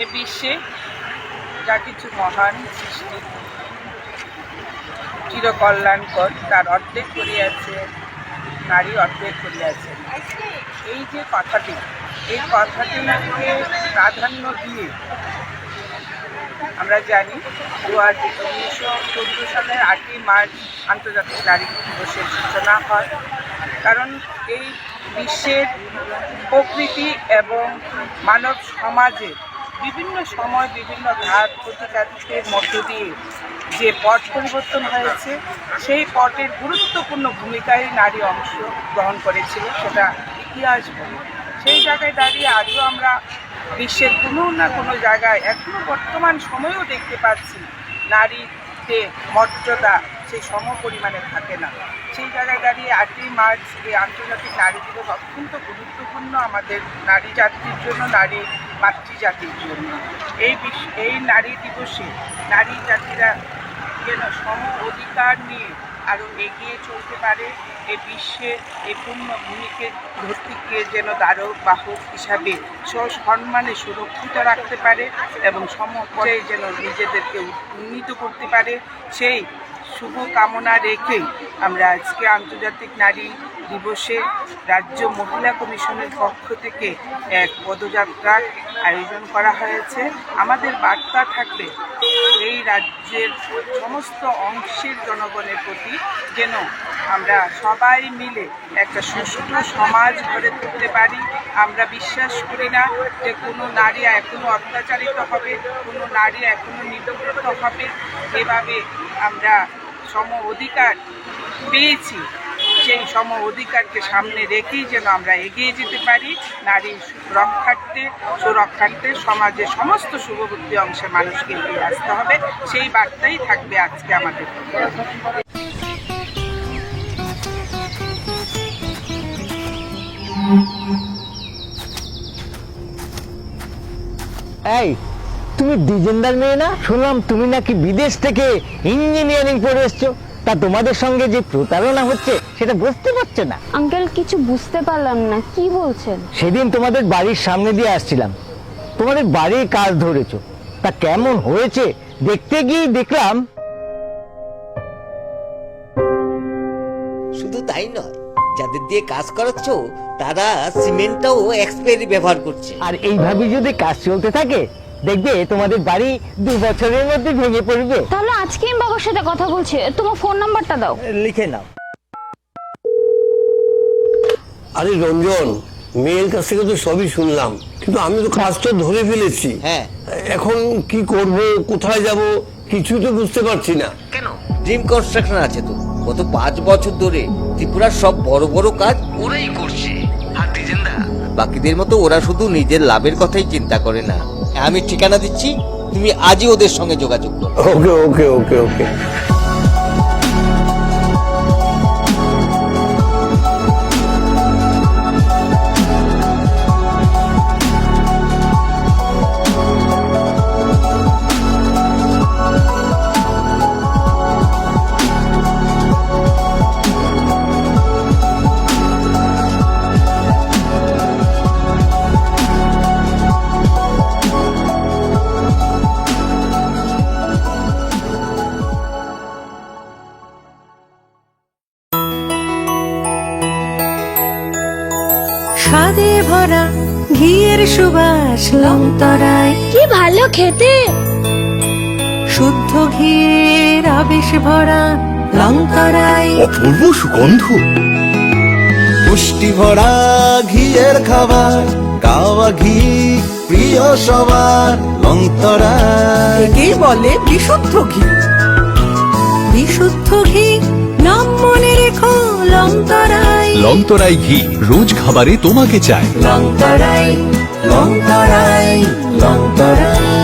এ বিশ্বে যা কিছু মহান সৃষ্টি চিরকল্যাণকর তার অর্ধেক করিয়াছে নারী, অর্ধেক করিয়াছে। এই যে কথাটি, এই কথাটিকে প্রাধান্য দিয়ে আমরা জানি 1914 সালের 8ই মার্চ আন্তর্জাতিক নারী দিবসের সূচনা হয়। কারণ এই বিশ্বের প্রকৃতি এবং মানব সমাজে বিভিন্ন সময় বিভিন্ন ঘাত প্রতিঘাতের মধ্য দিয়ে যে পট পরিবর্তন হয়েছে, সেই পটের গুরুত্বপূর্ণ ভূমিকায় নারী অংশ গ্রহণ করেছিল, সেটা ইতিহাস বলে। সেই জায়গায় দাঁড়িয়ে আজও আমরা বিশ্বের কোনো না কোনো জায়গায় এখনও বর্তমান সময়েও দেখতে পাচ্ছি নারীতে মর্যাদা সেই সম পরিমাণে থাকে না। সেই জায়গায় দাঁড়িয়ে 8ই মার্চ এই আন্তর্জাতিক নারী দিবস অত্যন্ত গুরুত্বপূর্ণ আমাদের নারী জাতির জন্য, নারী মাতৃজাতির জন্য। এই নারী দিবসে নারী জাতিরা যেন সম অধিকার নিয়ে আরও এগিয়ে চলতে পারে, এই বিশ্বের এই পূর্ণ ভূমিকে ধরতিকে যেন দ্বারক বাহক হিসাবে সসম্মানে সুরক্ষিত রাখতে পারে এবং সমপর্যায়ে যেন নিজেদেরকে উন্নীত করতে পারে, সেই শুভ কামনা রেখেই আমরা আজকে আন্তর্জাতিক নারী দিবসে রাজ্য মহিলা কমিশনের পক্ষ থেকে এক পদযাত্রার আয়োজন করা হয়েছে। আমাদের বার্তা থাকবে এই রাজ্যের সমস্ত অংশের জনগণের প্রতি, যেন আমরা সবাই মিলে একটা সুস্থ সমাজ গড়ে তুলতে পারি। আমরা বিশ্বাস করি না যে কোনো নারী এখনও অত্যাচারিত হবে, কোনো নারী এখনও নিপীড়িত হবে। এভাবে আমরা সম অধিকার পেয়েছি, সেই সম অধিকারকে সামনে রেখেই যেন আমরা এগিয়ে যেতে পারি। নারী রক্ষার্থে সুরক্ষার্থে সমাজের সমস্ত শুভবুদ্ধি অংশে মানুষকে এগিয়ে আসতে হবে, সেই বার্তাই থাকবে আজকে আমাদের। এই তুমি দ্বিজেন্দার মেয়ে না? শুনলাম তুমি নাকি বিদেশ থেকে ইঞ্জিনিয়ারিং পড়ে এসছো। তা তোমাদের সঙ্গে যে প্রতারণা হচ্ছে সেটা বুঝতে পারছো না? আঙ্কেল কিছু বুঝতে পারলাম না, কি বলছেন? সেদিন তোমাদের বাড়ির সামনে দিয়ে আসছিলাম, তোমাদের বাড়ির কাজ ধরেছো। তা কেমন হয়েছে দেখতে গিয়ে দেখলাম। শুধু তাই নয়, যাদের দিয়ে কাজ করাচ্ছ তারা সিমেন্টটাও এক্সপায়ারি ব্যবহার করছে। আর এইভাবে যদি কাজ চলতে থাকে দেখবে তোমাদের বাড়ি 2 বছরের মধ্যে ভেঙে পড়বে। তাহলে আজকে আমি বাবার সাথে কথা বলছি, তোমার ফোন নাম্বারটা দাও। লিখে নাও। আরে রঞ্জন, মেয়ের কাছ থেকে তো সবই শুনলাম, কিন্তু আমি তো কাজটা ধরে ফেলেছি। হ্যাঁ, এখন কি করব, কোথায় যাব, কিছু তো বুঝতে পারছি না। কেন? ড্রিম কনস্ট্রাকশন আছে তো, গত 5 বছর ধরে ত্রিপুরার সব বড় বড় কাজ ওরাই করছে। আর ডিজেন্দা বাকিদের মতো ওরা শুধু নিজের লাভের কথাই চিন্তা করে না। আমি ঠিকানা দিচ্ছি, তুমি আজই ওদের সঙ্গে যোগাযোগ করো। ওকে ওকে ওকে ওকে। স্বাদে ভরা ঘিয়ের সুবাস লংতরায়, কি ভালো খেতে। শুদ্ধ ঘিয়ের আবেশ ভরা লংতরায়, অপূর্ব সুগন্ধ, পুষ্টি ভরা ঘিয়ের খাবার, গাওয়া ঘি প্রিয় সবার লংতরায়। একেই বলে বিশুদ্ধ ঘি। বিশুদ্ধ ঘি নাম মনে রেখো লংতরায়। লংতরাই ঘি রোজ খাবারে তোমাকে চাই। লংতরায় লংতরায় লংতরায়।